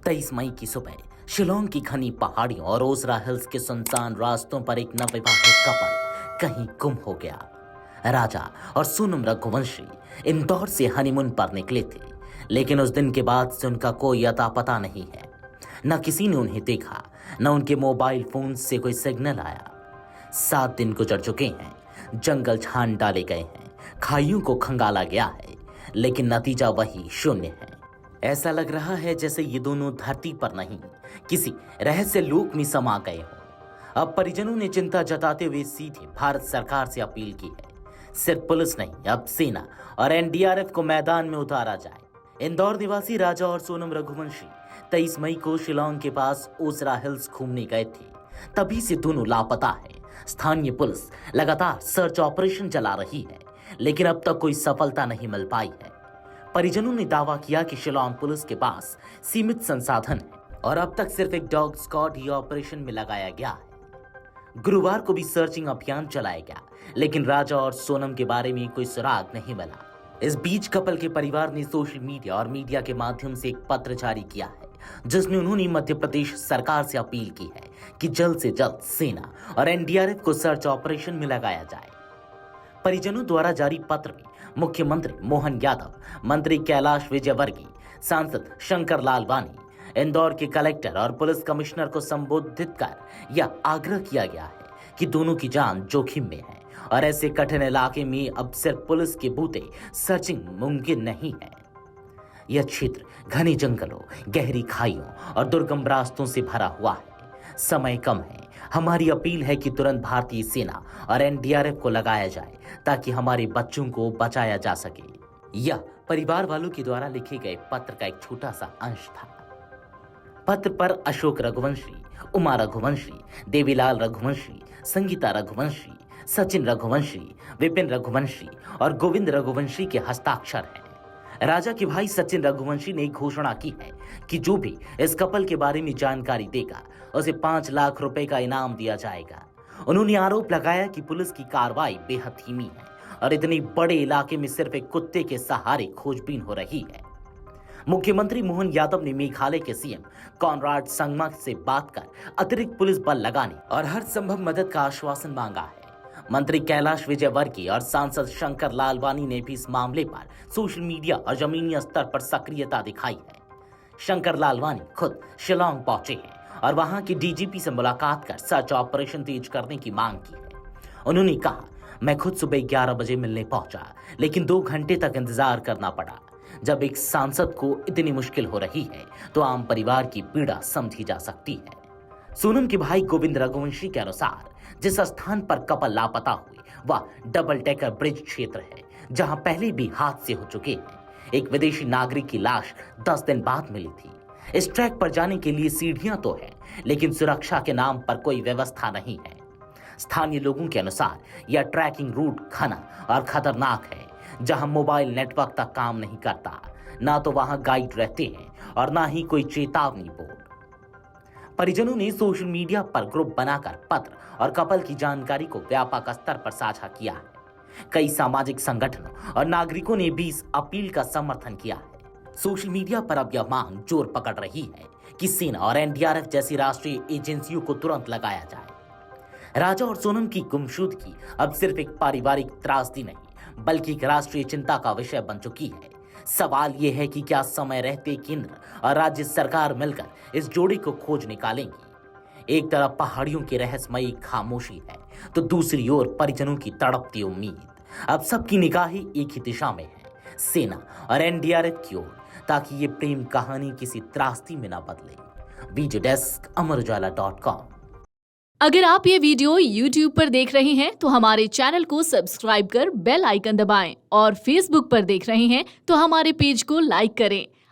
23 मई की सुबह शिलोंग की घनी पहाड़ियों और ओसरा हिल्स के सुनसान रास्तों पर एक नवविवाहित कपल कहीं गुम हो गया। राजा और सोनम रघुवंशी इंदौर से हनीमून पर निकले थे, लेकिन उस दिन के बाद से उनका कोई अता पता नहीं है। न किसी ने उन्हें देखा, न उनके मोबाइल फोन से कोई सिग्नल आया। 7 दिन गुजर चुके हैं, जंगल छान डाले गए हैं, खाइयों को खंगाला गया है, लेकिन नतीजा वही शून्य है। ऐसा लग रहा है जैसे ये दोनों धरती पर नहीं, किसी रहस्य लोक में समा गए हों। अब परिजनों ने चिंता जताते हुए सीधे भारत सरकार से अपील की है, सिर्फ पुलिस नहीं, अब सेना और एनडीआरएफ को मैदान में उतारा जाए। इंदौर निवासी राजा और सोनम रघुवंशी 23 मई को शिलोंग के पास ओसरा हिल्स घूमने गए थे, तभी से दोनों लापता है। स्थानीय पुलिस लगातार सर्च ऑपरेशन चला रही है, लेकिन अब तक कोई सफलता नहीं मिल पाई है। परिजनों ने दावा किया कि शिलोंग पुलिस के पास सीमित संसाधन है और अब तक सिर्फ एक डॉग स्क्वाड ही ऑपरेशन में लगाया गया है। गुरुवार को भी सर्चिंग अभियान चलाया गया, लेकिन राजा और सोनम के बारे में कोई सुराग नहीं मिला। इस बीच कपल के परिवार ने सोशल मीडिया और मीडिया के माध्यम से एक पत्र जारी किया है, जिसमें उन्होंने मध्य प्रदेश सरकार से अपील की है कि जल्द से जल्द सेना और एनडीआरएफ को सर्च ऑपरेशन में लगाया जाए। परिजनों द्वारा जारी पत्र में मुख्यमंत्री मोहन यादव, मंत्री कैलाश विजयवर्गीय, सांसद शंकर लालवानी, इंदौर के कलेक्टर और पुलिस कमिश्नर को संबोधित कर यह आग्रह किया गया है कि दोनों की जान जोखिम में है और ऐसे कठिन इलाके में अब सिर्फ पुलिस के बूते सर्चिंग मुमकिन नहीं है। यह क्षेत्र घने जंगलों, गहरी खाइयों और दुर्गम रास्तों से भरा हुआ है। समय कम है। हमारी अपील है कि तुरंत भारतीय सेना और एनडीआरएफ को लगाया जाए ताकि हमारे बच्चों को बचाया जा सके। यह परिवार वालों के द्वारा लिखे गए पत्र का एक छोटा सा अंश था। पत्र पर अशोक रघुवंशी, उमा रघुवंशी, देवीलाल रघुवंशी, संगीता रघुवंशी, सचिन रघुवंशी, विपिन रघुवंशी और गोविंद रघुवंशी के हस्ताक्षर हैं। राजा के भाई सचिन रघुवंशी ने घोषणा की है कि जो भी इस कपल के बारे में जानकारी देगा उसे 5 लाख रुपए का इनाम दिया जाएगा। उन्होंने आरोप लगाया कि पुलिस की कार्रवाई बेहद धीमी है और इतने बड़े इलाके में सिर्फ एक कुत्ते के सहारे खोजबीन हो रही है। मुख्यमंत्री मोहन यादव ने मेघालय के सीएम कॉनराड संगमा से बात कर अतिरिक्त पुलिस बल लगाने और हर संभव मदद का आश्वासन मांगा है। मंत्री कैलाश विजयवर्गीय और सांसद शंकर लालवानी ने भी इस मामले पर सोशल मीडिया और जमीनी स्तर पर सक्रियता दिखाई है। शंकर लालवानी खुद शिलोंग पहुंचे हैं और वहां की डीजीपी से मुलाकात कर सर्च ऑपरेशन तेज करने की मांग की है। उन्होंने कहा, मैं खुद सुबह 11 बजे मिलने पहुंचा, लेकिन 2 घंटे तक इंतजार करना पड़ा। जब एक सांसद को इतनी मुश्किल हो रही है तो आम परिवार की पीड़ा समझी जा सकती है। सोनम के भाई गोविंद रघुवंशी के अनुसार जिस स्थान पर कपल लापता हुए वह डबल डेकर ब्रिज क्षेत्र है, जहां पहले भी हादसे हो चुके हैं। एक विदेशी नागरिक की लाश 10 दिन बाद मिली थी। इस ट्रैक पर जाने के लिए सीढ़ियां तो है, लेकिन सुरक्षा के नाम पर कोई व्यवस्था नहीं है। स्थानीय लोगों के अनुसार यह ट्रैकिंग रूट घना और खतरनाक है, जहां मोबाइल नेटवर्क तक काम नहीं करता, ना तो वहां गाइड रहते हैं और ना ही कोई चेतावनी बोर्ड। परिजनों ने सोशल मीडिया पर ग्रुप बनाकर पत्र और कपल की जानकारी को व्यापक स्तर पर साझा किया है। कई सामाजिक संगठनों और नागरिकों ने भी इस अपील का समर्थन किया है। सोशल मीडिया पर अब यह मांग जोर पकड़ रही है कि सेना और एनडीआरएफ जैसी राष्ट्रीय एजेंसियों को तुरंत लगाया जाए। राजा और सोनम की गुमशुदगी अब सिर्फ एक पारिवारिक त्रासदी नहीं, बल्कि एक राष्ट्रीय चिंता का विषय बन चुकी है। सवाल यह है कि क्या समय रहते केंद्र और राज्य सरकार मिलकर इस जोड़ी को खोज निकालेंगी। एक तरफ पहाड़ियों की रहस्यमयी खामोशी है, तो दूसरी ओर परिजनों की तड़पती उम्मीद। अब सबकी निगाहें एक ही दिशा में है, सेना और एनडीआरएफ की ओर, ताकि ये प्रेम कहानी किसी त्रासदी में न बदले। Video desk amarujala.com। अगर आप ये वीडियो YouTube पर देख रहे हैं तो हमारे चैनल को सब्सक्राइब कर बेल आइकन दबाएं और Facebook पर देख रहे हैं तो हमारे पेज को लाइक करें।